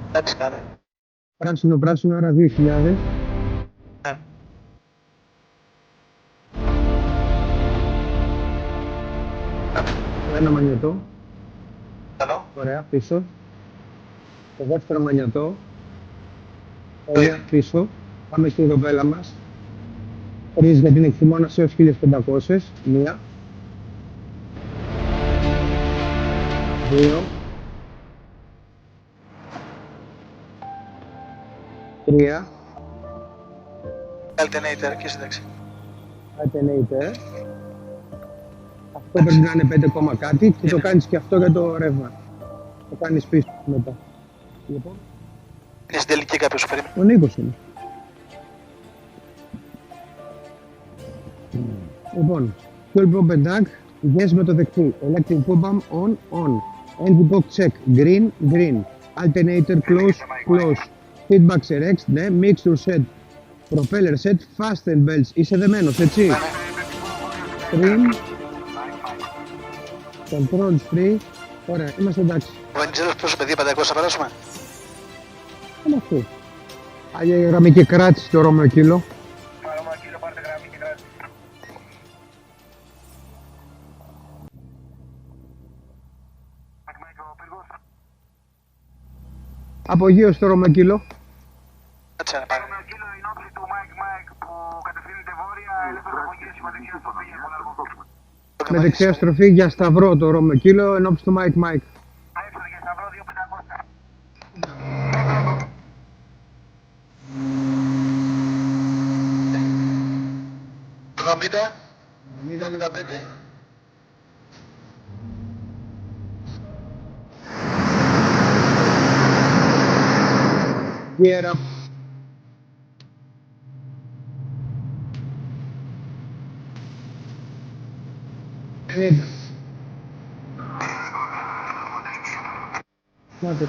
Εντάξει, κάνε. Πράσινο, πράσινο, άρα 2000. Ναι. Ένα μαγνητό. Καλό. Ωραία, πίσω. Το δεύτερο μαγνητό. Ωραία, πίσω. Πάμε στη ροβέλα μας. Χωρίς γιατί είναι χειμώνας έως 1500. Μία. Δύο. Τρία. Alternator και σύνταξη. Alternator. Αυτό πρέπει να είναι 5 κόμμα κάτι και το κάνεις και αυτό για το ρεύμα. Το κάνεις πίσω μετά. Λοιπόν. Είναι στην τελική κάποιος σου περίμενε. Ο Νίκος είναι. Λοιπόν, fuel pump and tank, yes με το δεξί. Electric fuel pump on, on. Engine box check, green, green. Alternator close, close. Feedback erect, ναι. Mixture set, propeller set, fasten belts. Είσαι δεμένος, έτσι. Trim. Controls free. Ωραία, είμαστε εντάξει. Ο Βενιζέλος πόσο παιδί, 500 θα περάσουμε. Είναι αυτό. Άγια γραμμή και κράτηση το Ρώμιο Κύλο. Απογείωση στο Ρώμιο Κύλο. Έτσι είναι πάλι. Με δεξιά στροφή για Σταυρό το Ρώμιο Κύλο ενώπιση του Mike Mike. 70, 95. Γέρα. Μάτε.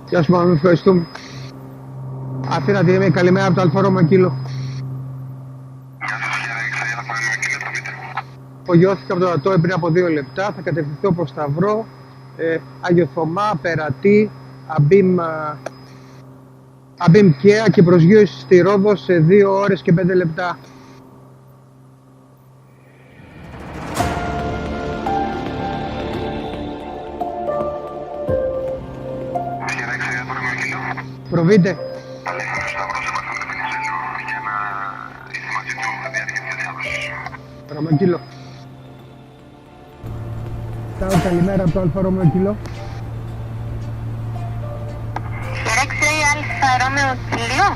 Γεια σου Μάνο, ευχαριστούμε. Αθήνα τι είμαι, καλημέρα από το Αλφα Ρώμα Κύλο. Απογειώθηκα από το ατόε πριν από 2 λεπτά, θα κατευθυνθώ προς Σταυρό, Άγιο Θωμά, Περατή, Αμπίμ Καία και προσγείωση στη Ρόδο σε 2 ώρες και 5 λεπτά. Προβείτε. Ρώμιο Κύλο. Καλημέρα από το Αλφα Ρώμιο Κύλο. Χαιρέξε η Αλφα Ρώμιο Κύλο.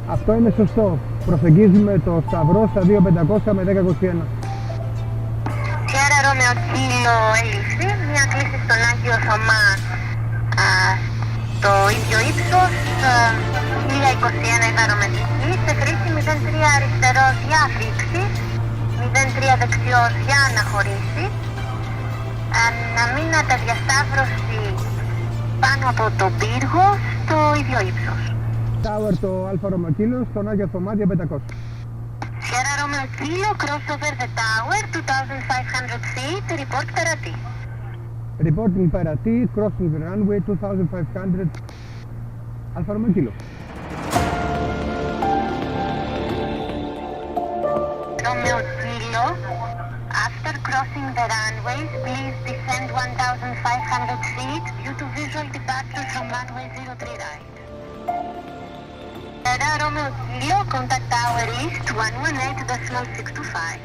Αυτό είναι σωστό. Προσεγγίζουμε το Σταυρό στα 2500 με 1021. Σιέρα Ρώμιο Κύλο ελήφθη. Μια κλίση στον Άγιο Θωμά. Το ίδιο ύψος, 1021 υβαρομετρική, σε χρήση 03 αριστερός για αφήξη, 03 δεξιός για αναχωρήσει, να μείνατε διασταύρωση πάνω από τον πύργο στο ίδιο ύψος. Tower το Αλφα Ρώμιο Κύλο, στον Άγιο Θωμά 2500. Sierra Romeo Kilo, crossover the tower, 2500 feet, report Perati. Reporting Perati, crossing the runway 2500 Alfa Romeo Kilo. Romeo Kilo, after crossing the runways, please descend 1500 feet due to visual departure from runway 03 right. Sierra Romeo Kilo, contact tower east 118.625.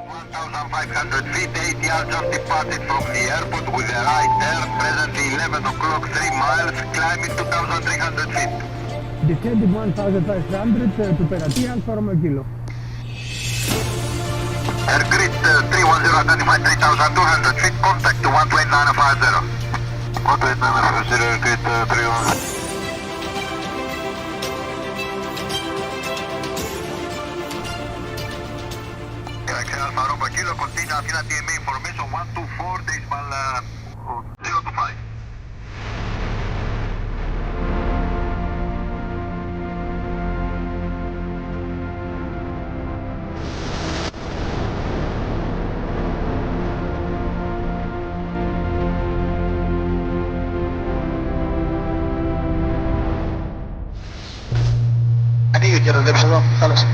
1,500 feet, ATR just departed from the airport with a right turn, presently 11 o'clock, 3 miles, climbing 2,300 feet. Descending 1500 to Perati, Alfa Romeo Kilo. Air grid 310, identify 3,200 feet, contact to 12950. 12950, air grid 310. Kilo, continue Athena TMA information 124 decimal 025. Ανοίγει και ρολεύεις εδώ, θάλασσα.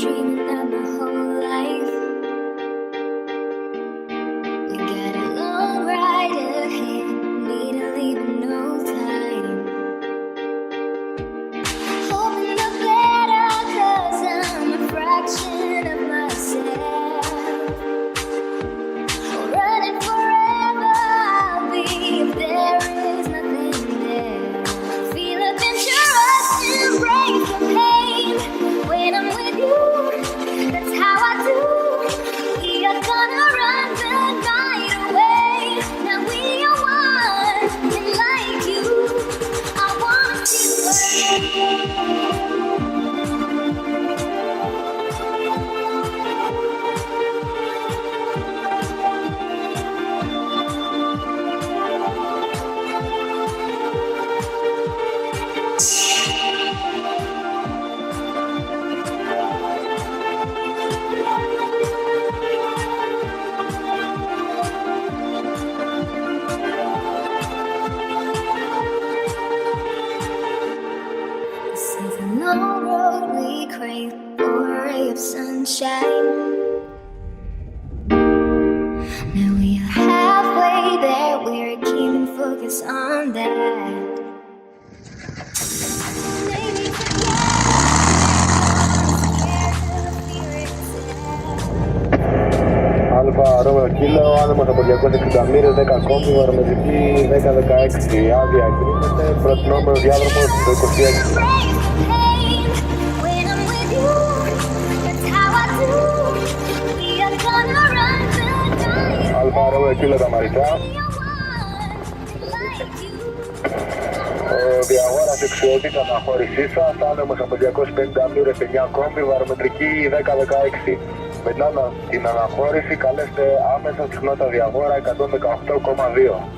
dreaming of my whole life. We got a long ride ahead, need to leave in no time. Hoping the better, 'cause I'm a fraction of myself. Running forever, I'll be if there is nothing there. Feel adventurous, embrace the pain. When I'm with you, that's how I do. We are gonna run the night away. Now we are one, and like you, I wanna see the world. This is a long road we crave for a ray of sunshine. Now we are halfway there, we're keeping focus on that. Maybe Αλφα Ρώμεο Κίλο, άνεμος από 260 μοίρες, 10 κόμπι, βαρομετρική 10-16. Άδεια εγκρίνεται, προτινόμενος διάδρομος το 26. when I'm with you, that's how I do. We are gonna run the night. Αλφα Ρώμεο Κίλο τα μαριτά. Διαγόρας εξιότητα αναχώρησή σας, άνεμος από 250 μοίρες, 9 κόμπι, βαρομετρική 10-16. Μετά την αναχώρηση καλέστε άμεσα συχνότητα διαγόρα 118,2.